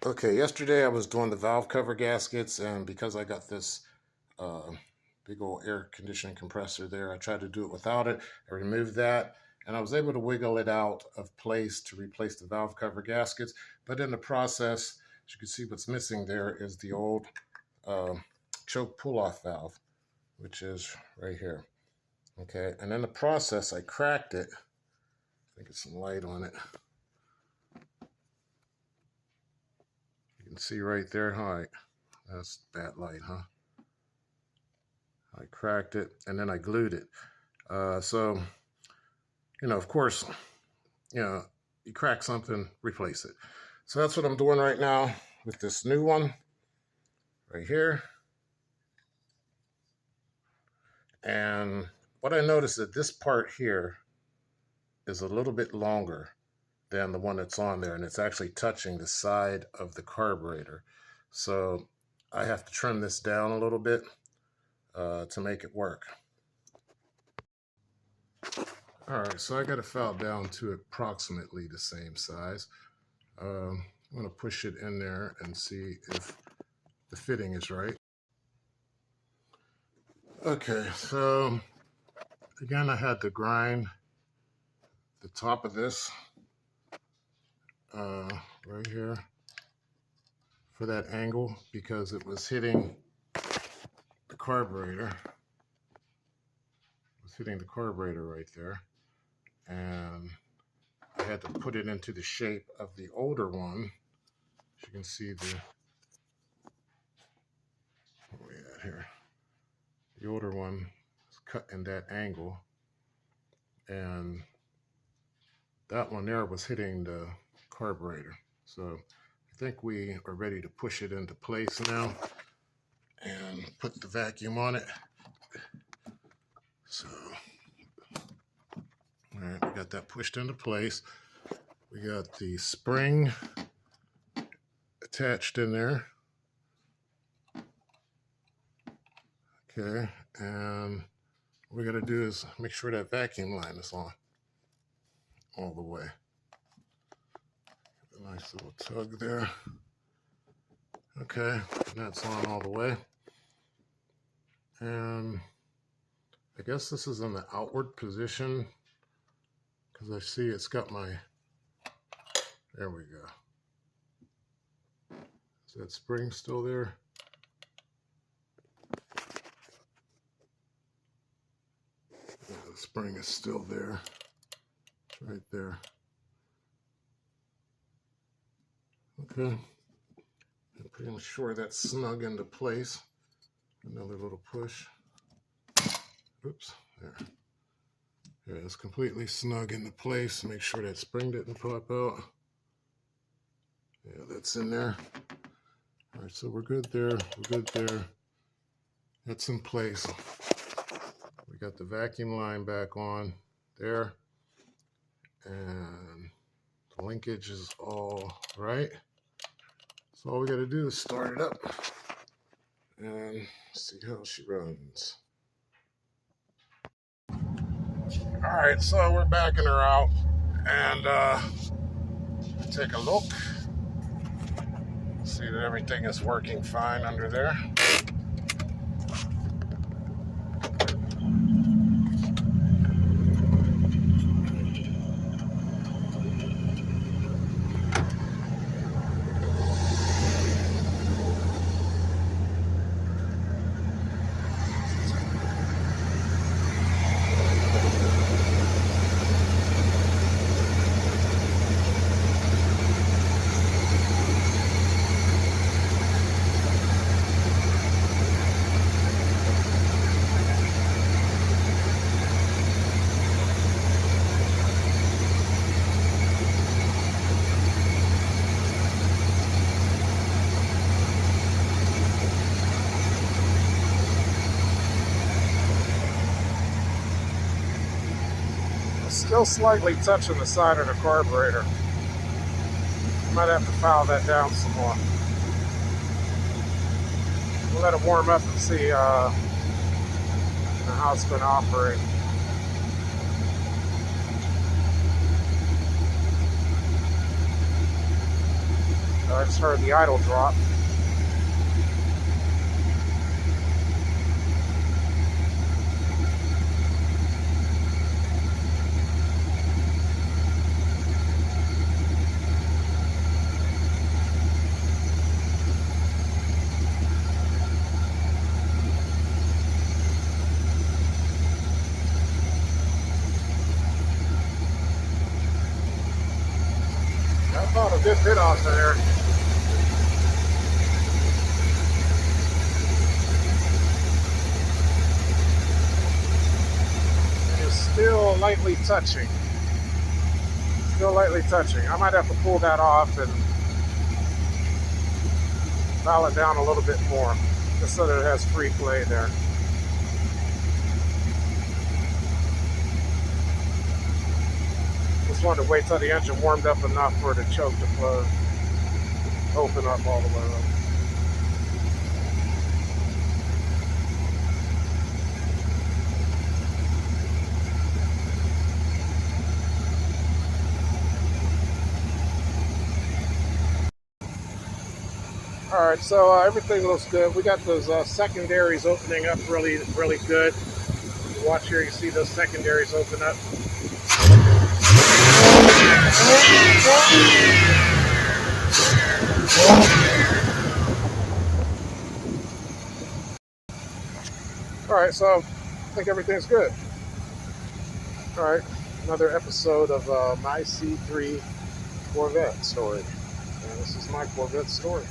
Okay, yesterday I was doing the valve cover gaskets, and because I got this uh, big old air conditioning compressor there, I tried to do it without it. I removed that, and I was able to wiggle it out of place to replace the valve cover gaskets. But in the process, as you can see, what's missing there is the old uh, choke pull-off valve, which is right here. Okay, and in the process, I cracked it. I think it's some light on it. You can see right there. Hi, that's bad light, huh? I cracked it and then I glued it. So, of course, you crack something, replace it. So that's what I'm doing right now with this new one right here. And what I noticed that this part here is a little bit longer than the one that's on there, and it's actually touching the side of the carburetor. So I have to trim this down a little bit to make it work. All right, so I got it filed down to approximately the same size. I'm going to push it in there and see if the fitting is right. Okay, so again, I had to grind the top of this right here for that angle because it was hitting the carburetor. It was hitting the carburetor right there. And I had to put it into the shape of the older one. As you can see, where we at here? The older one is cut in that angle, and that one there was hitting the carburetor. So I think we are ready to push it into place now and put the vacuum on it. So, all right, we got that pushed into place. We got the spring attached in there. Okay, and what we got to do is make sure that vacuum line is on all the way. A nice little tug there. Okay, that's on all the way. And I guess this is in the outward position because I see it's got my, there we go. Is that spring still there? Yeah, the spring is still there. It's right there. Okay. I'm pretty sure that's snug into place. Another little push. Oops, there. Yeah, it's completely snug into place. Make sure that spring didn't pop out. Yeah, that's in there. All right, so we're good there. We're good there. That's in place. We got the vacuum line back on there. And the linkage is all right. So all we got to do is start it up and see how she runs. All right, so we're backing her out and take a look. See that everything is working fine under there. Still slightly touching the side of the carburetor. Might have to file that down some more. We'll let it warm up and see how it's going to operate. I just heard the idle drop. I thought a good bit off there. It is still lightly touching. Still lightly touching. I might have to pull that off and dial it down a little bit more, just so that it has free play there. Just wanted to wait till the engine warmed up enough for the choke to close, open up all the way up. All right, so everything looks good. We got those secondaries opening up really, really good. Watch here, you see those secondaries open up. All right, so I think everything's good. All right, another episode of my C3 Corvette story. And this is my Corvette story.